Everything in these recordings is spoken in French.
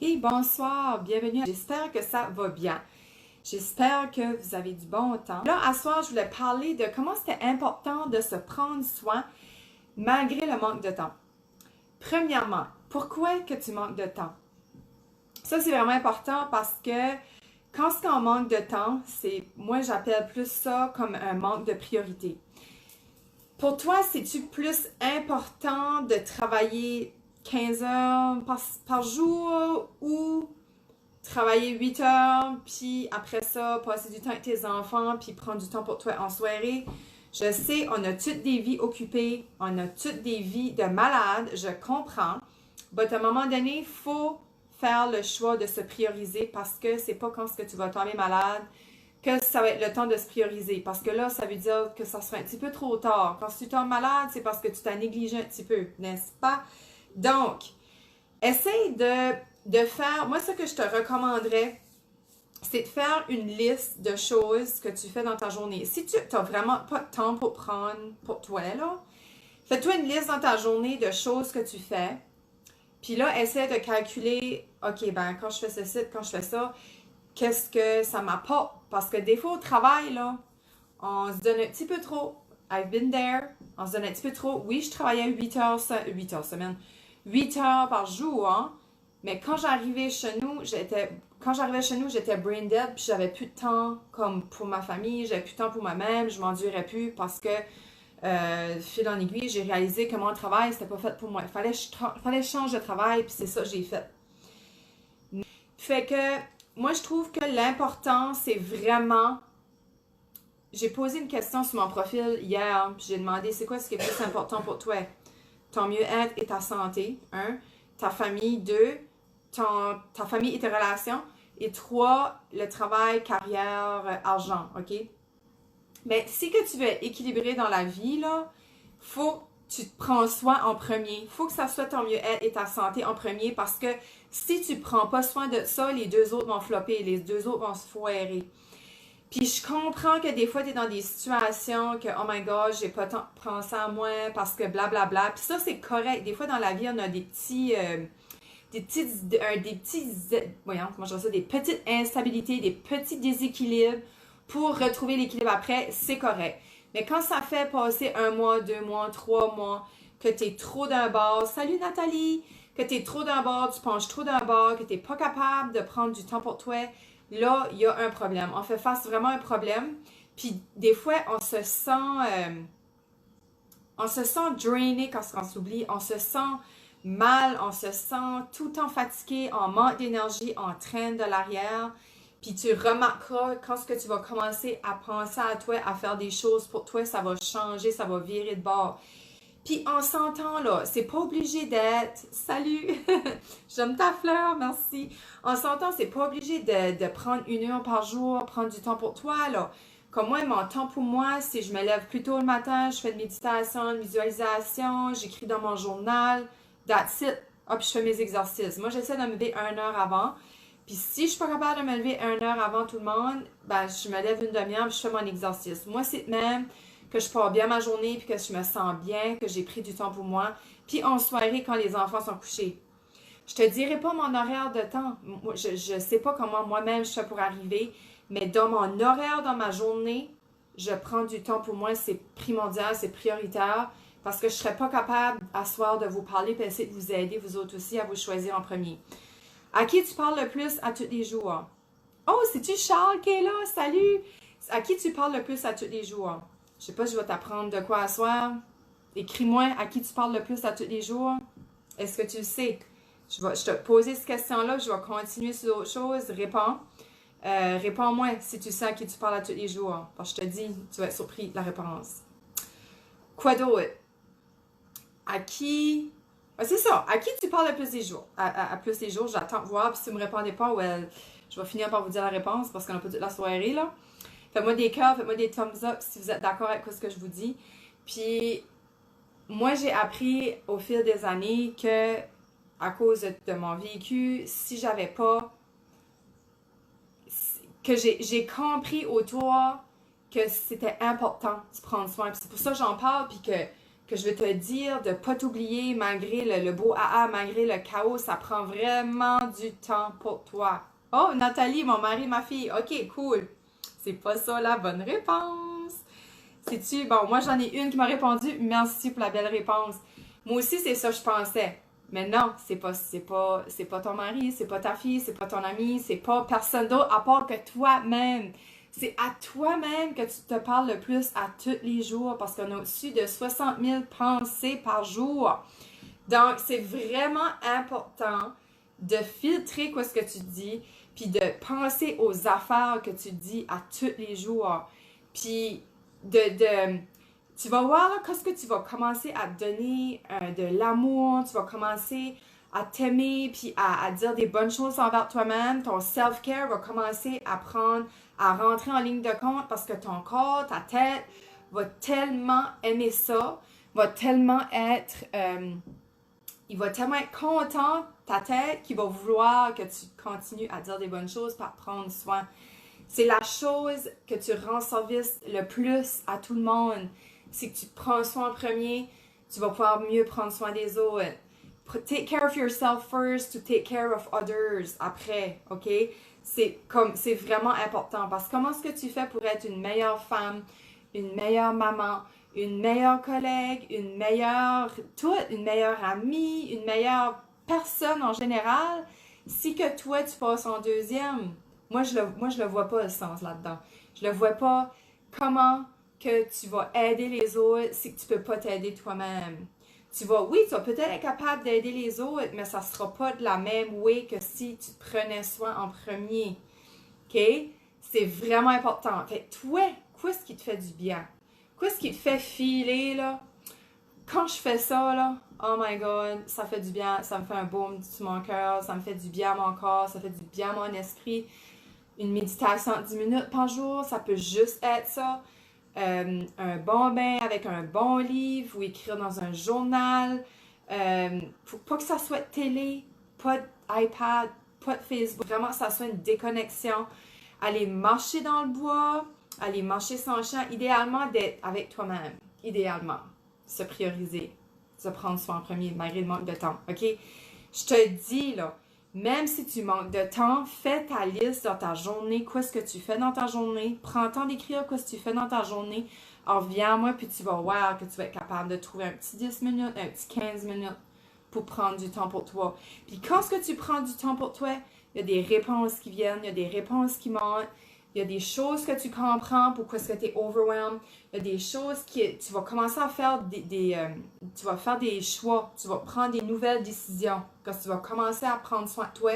Et bonsoir, bienvenue. J'espère que ça va bien. J'espère que vous avez du bon temps. Là, à soir, je voulais parler de comment c'était important de se prendre soin malgré le manque de temps. Premièrement, pourquoi que tu manques de temps? Ça, c'est vraiment important parce que quand c'est en manque de temps, moi, j'appelle plus ça comme un manque de priorité. Pour toi, c'est-tu plus important de travailler 15 heures par jour ou travailler 8 heures, puis après ça, passer du temps avec tes enfants, puis prendre du temps pour toi en soirée? Je sais, on a toutes des vies occupées, on a toutes des vies de malades, je comprends. Mais à un moment donné, il faut faire le choix de se prioriser parce que c'est pas quand tu vas tomber malade que ça va être le temps de se prioriser. Parce que là, ça veut dire que ça sera un petit peu trop tard. Quand tu tombes malade, c'est parce que tu t'as négligé un petit peu, n'est-ce pas? Donc, essaye de faire, moi ce que je te recommanderais, c'est de faire une liste de choses que tu fais dans ta journée. Si tu n'as vraiment pas de temps pour prendre pour toi, là, fais-toi une liste dans ta journée de choses que tu fais. Puis là, essaie de calculer, OK, ben quand je fais ceci, quand je fais ça, qu'est-ce que ça m'apporte? Parce que des fois au travail, là, on se donne un petit peu trop. I've been there. On se donne un petit peu trop. Oui, je travaillais 8 heures semaine. 8 heures par jour, hein? Mais quand j'arrivais chez nous, j'étais brain dead, puis j'avais plus de temps comme pour ma famille, j'avais plus de temps pour moi-même, je m'endurais plus parce que fil en aiguille, j'ai réalisé que mon travail, c'était pas fait pour moi. Fallait que je change de travail, puis c'est ça que j'ai fait. Fait que moi, je trouve que l'important, c'est vraiment. J'ai posé une question sur mon profil hier, puis j'ai demandé c'est quoi ce qui est plus important pour toi? Ton mieux-être et ta santé, 1. Ta famille, 2. Ta famille et tes relations. Et 3. Le travail, carrière, argent, OK? Mais si que tu veux être équilibré dans la vie, là, faut que tu te prends soin en premier. Faut que ça soit ton mieux-être et ta santé en premier parce que si tu prends pas soin de ça, les deux autres vont flopper, les deux autres vont se foirer. Puis je comprends que des fois, tu es dans des situations que, oh my god, j'ai pas tant pensé à moi parce que blablabla. Puis ça, c'est correct. Des fois, dans la vie, on a voyons, comment je dis ça, des petites instabilités, des petits déséquilibres. Pour retrouver l'équilibre après, c'est correct. Mais quand ça fait passer 1 mois, 2 mois, 3 mois, que tu es trop d'un bord, salut Nathalie, que tu es trop d'un bord, tu penches trop d'un bord, que tu n'es pas capable de prendre du temps pour toi, là, il y a un problème. On fait face vraiment à un problème. Puis des fois, on se sent drainé quand on s'oublie, on se sent mal, on se sent tout le temps fatigué, en manque d'énergie, en traîne de l'arrière. Puis tu remarqueras quand ce que tu vas commencer à penser à toi, à faire des choses pour toi, ça va changer, ça va virer de bord. Puis on s'entend là, c'est pas obligé d'être salut, j'aime ta fleur, merci. On s'entend, c'est pas obligé de prendre 1 heure par jour, prendre du temps pour toi là. Comme moi, mon temps pour moi, c'est je me lève plus tôt le matin, je fais une méditation, une visualisation, j'écris dans mon journal, that's it. Ah, puis je fais mes exercices. Moi, j'essaie de me lever 1 heure avant. Puis si je suis pas capable de me lever 1 heure avant tout le monde, ben je me lève une demi-heure puis je fais mon exercice. Moi, c'est même que je pars bien ma journée puis que je me sens bien, que j'ai pris du temps pour moi. Puis en soirée, quand les enfants sont couchés. Je te dirai pas mon horaire de temps. Moi, je sais pas comment moi-même je fais pour arriver, mais dans mon horaire, dans ma journée, je prends du temps pour moi. C'est primordial, c'est prioritaire parce que je serais pas capable à soir de vous parler et essayer de vous aider, vous autres aussi, à vous choisir en premier. À qui tu parles le plus à tous les jours? Oh, c'est-tu Charles qui est là? Salut! À qui tu parles le plus à tous les jours? Je sais pas, je vais t'apprendre de quoi asseoir. Écris-moi à qui tu parles le plus à tous les jours. Est-ce que tu le sais? Je te poser cette question-là, je vais continuer sur d'autres choses. Réponds. Réponds-moi si tu sais à qui tu parles à tous les jours. Parce que je te dis, tu vas être surpris de la réponse. Quoi d'autre? À qui... c'est ça. À qui tu parles le plus des jours? À plus des jours, j'attends de voir. Puis si vous ne me répondez pas, well, je vais finir par vous dire la réponse parce qu'on n'a pas toute la soirée, là. Faites-moi des cœurs, faites-moi des thumbs up si vous êtes d'accord avec ce que je vous dis. Puis, moi, j'ai appris au fil des années que, à cause de mon vécu, si j'avais pas... que j'ai compris autour que c'était important de se prendre soin. Puis c'est pour ça que j'en parle, puis que que je veux te dire, de pas t'oublier malgré le beau AA, malgré le chaos, ça prend vraiment du temps pour toi. Oh, Nathalie, mon mari, ma fille. OK, cool. C'est pas ça la bonne réponse. Sais-tu? Bon, moi, j'en ai une qui m'a répondu. Merci pour la belle réponse. Moi aussi, c'est ça que je pensais. Mais non, c'est pas ton mari, c'est pas ta fille, c'est pas ton ami, c'est pas personne d'autre à part que toi-même. C'est à toi-même que tu te parles le plus à tous les jours parce qu'on a au-dessus de 60 000 pensées par jour. Donc, c'est vraiment important de filtrer quoi ce que tu dis, puis de penser aux affaires que tu dis à tous les jours. Puis, tu vas voir là, qu'est-ce que tu vas commencer à donner de l'amour, tu vas commencer à t'aimer, puis à dire des bonnes choses envers toi-même. Ton self-care va commencer à rentrer en ligne de compte parce que ton corps, ta tête va tellement aimer ça, va tellement être... il va tellement être content, ta tête, qu'il va vouloir que tu continues à dire des bonnes choses, par prendre soin. C'est la chose que tu rends service le plus à tout le monde. C'est que tu te prends soin en premier, tu vas pouvoir mieux prendre soin des autres. Take care of yourself first to take care of others après, ok? C'est vraiment important parce que comment est-ce que tu fais pour être une meilleure femme, une meilleure maman, une meilleure collègue, une meilleure amie, une meilleure personne en général, si que toi tu passes en deuxième. Moi je le vois pas le sens là-dedans. Je le vois pas comment que tu vas aider les autres si que tu peux pas t'aider toi-même. Tu vas peut-être être capable d'aider les autres, mais ça sera pas de la même way que si tu te prenais soin en premier. OK? C'est vraiment important. Fait toi, qu'est-ce qui te fait du bien? Qu'est-ce qui te fait filer, là? Quand je fais ça, là, oh my God, ça fait du bien, ça me fait un baume sur mon cœur, ça me fait du bien à mon corps, ça fait du bien à mon esprit. Une méditation de 10 minutes par jour, ça peut juste être ça. Un bon bain avec un bon livre ou écrire dans un journal. Faut pas que ça soit télé, pas d'iPad, pas de Facebook. Vraiment, ça soit une déconnexion. Aller marcher dans le bois, aller marcher sur le champ. Idéalement, d'être avec toi-même. Idéalement. Se prioriser. Se prendre soin en premier, malgré le manque de temps. OK? Je te dis, là, même si tu manques de temps, fais ta liste dans ta journée, qu'est-ce que tu fais dans ta journée, prends le temps d'écrire qu'est-ce que tu fais dans ta journée, alors viens à moi, puis tu vas voir que tu vas être capable de trouver un petit 10 minutes, un petit 15 minutes pour prendre du temps pour toi. Puis quand est-ce que tu prends du temps pour toi, il y a des réponses qui viennent, il y a des réponses qui montent, il y a des choses que tu comprends, pourquoi est-ce que tu es overwhelmed, il y a des choses que tu vas commencer à faire tu vas faire des choix, tu vas prendre des nouvelles décisions. Quand tu vas commencer à prendre soin de toi,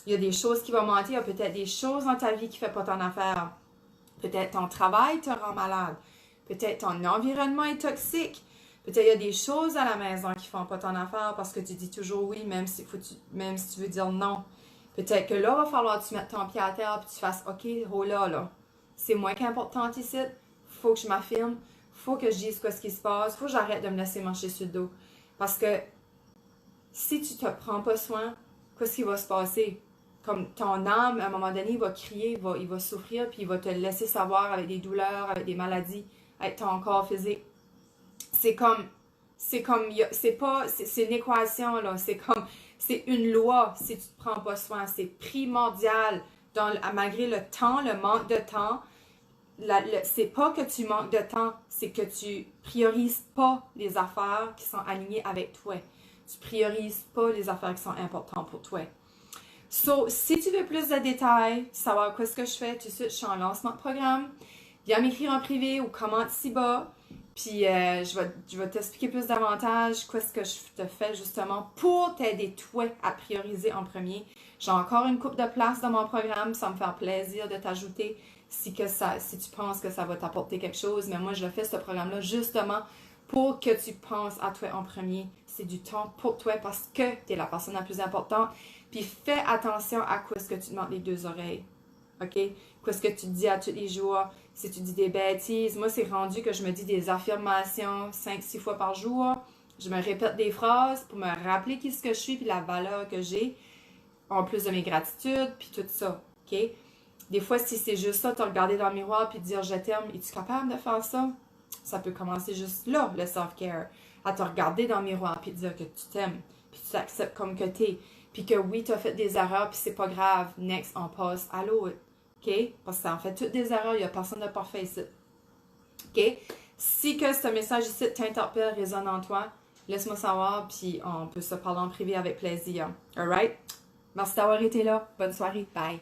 il y a des choses qui vont monter, il y a peut-être des choses dans ta vie qui ne font pas ton affaire. Peut-être ton travail te rend malade. Peut-être ton environnement est toxique. Peut-être il y a des choses à la maison qui ne font pas ton affaire parce que tu dis toujours oui, même si tu veux dire non. Peut-être que là, il va falloir que tu mettes ton pied à terre et tu fasses OK, oh là, c'est moins qu'important ici. Faut que je m'affirme. Faut que je dise ce qui se passe. Faut que j'arrête de me laisser marcher sur le dos. Parce que si tu ne te prends pas soin, qu'est-ce qui va se passer? Comme ton âme, à un moment donné, il va crier, il va souffrir, puis il va te laisser savoir avec des douleurs, avec des maladies, avec ton corps physique. C'est une équation, là. C'est une loi si tu ne te prends pas soin. C'est primordial. Malgré le temps, le manque de temps, c'est pas que tu manques de temps, c'est que tu priorises pas les affaires qui sont alignées avec toi. Tu priorises pas les affaires qui sont importantes pour toi. So, si tu veux plus de détails, savoir ce que je fais, tout de suite, je suis en lancement de programme. Viens m'écrire en privé ou commente ci-bas. Puis, je vais t'expliquer plus davantage qu'est-ce que je te fais justement pour t'aider toi à prioriser en premier. J'ai encore une couple de places dans mon programme. Ça me fait plaisir de t'ajouter si tu penses que ça va t'apporter quelque chose. Mais moi, je fais ce programme-là justement pour que tu penses à toi en premier. C'est du temps pour toi parce que tu es la personne la plus importante. Puis, fais attention à quoi est-ce que tu demandes les deux oreilles. OK? Qu'est-ce que tu dis à tous les jours? Si tu dis des bêtises, moi, c'est rendu que je me dis des affirmations 5-6 fois par jour. Je me répète des phrases pour me rappeler qui ce que je suis puis la valeur que j'ai, en plus de mes gratitudes, puis tout ça. OK? Des fois, si c'est juste ça, te regarder dans le miroir puis te dire « je t'aime », es-tu capable de faire ça? Ça peut commencer juste là, le self-care. À te regarder dans le miroir, puis te dire que tu t'aimes, puis tu t'acceptes comme que t'es, puis que oui, tu as fait des erreurs, puis c'est pas grave. Next, on passe à l'autre. OK? Parce que ça en fait toutes des erreurs, il n'y a personne de parfait ici. OK? Si que ce message ici t'interpelle, résonne en toi, laisse-moi savoir, puis on peut se parler en privé avec plaisir. Alright? Merci d'avoir été là. Bonne soirée. Bye.